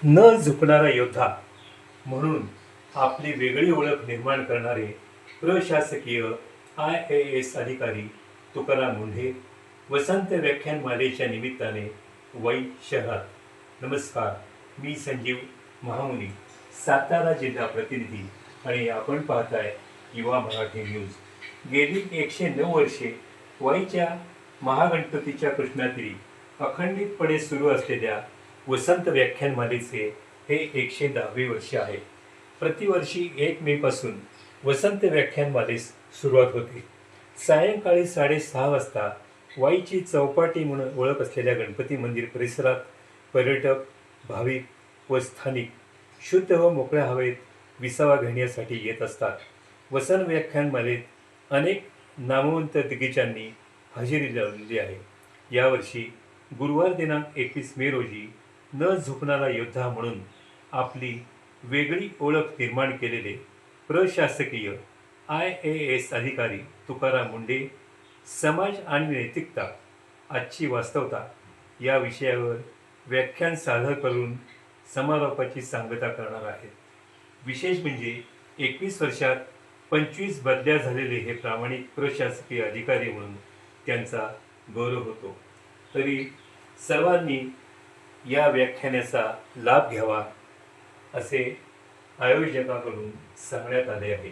न झुकणारा योद्धा म्हणून आपली वेगळी ओळख निर्माण करणारे प्रशासकीय IAS अधिकारी तुकाराम मुंढे वसंत व्याख्यानमालेच्या निमित्ताने वाई शहरात. नमस्कार, मी संजीव महामुनी, सातारा जिल्हा प्रतिनिधी आणि आपण पाहताय युवा मराठी न्यूज. गेली 109 वर्षे वाईच्या महागणपतीच्या कृष्णातील अखंडितपणे सुरू असलेल्या वसंत व्याख्यानमालेचे हे 110वे वर्ष आहे. प्रतिवर्षी 1 मे पासून वसंत व्याख्यानमालेस सुरुवात होते. सायंकाळी 6:30 वाजता वाईची चौपाटी म्हणून ओळख असलेल्या गणपती मंदिर परिसरात पर्यटक, भाविक व स्थानिक शुद्ध व मोकळ्या हवेत विसावा घेण्यासाठी येत असतात. वसंत व्याख्यानमालेत अनेक नामवंत दिग्गजांनी हजेरी लावलेली आहे. यावर्षी गुरुवार दिनांक 21 मे रोजी न झुकणारा योद्धा म्हणून आपली वेगळी ओळख निर्माण केलेले प्रशासकीय IAS अधिकारी तुकाराम मुंढे समाज आणि नैतिकता आजची वास्तवता या विषयावर व्याख्यान सादर करून समारोपाची सांगता करणार आहेत. विशेष म्हणजे 21 वर्षात 25 बदल्या झालेले हे प्रामाणिक प्रशासकीय अधिकारी म्हणून त्यांचा गौरव होतो. तरी सर्वांनी या व्याख्यानाचा लाभ घ्यावा असे आयोजकांकडून सांगण्यात आले आहे.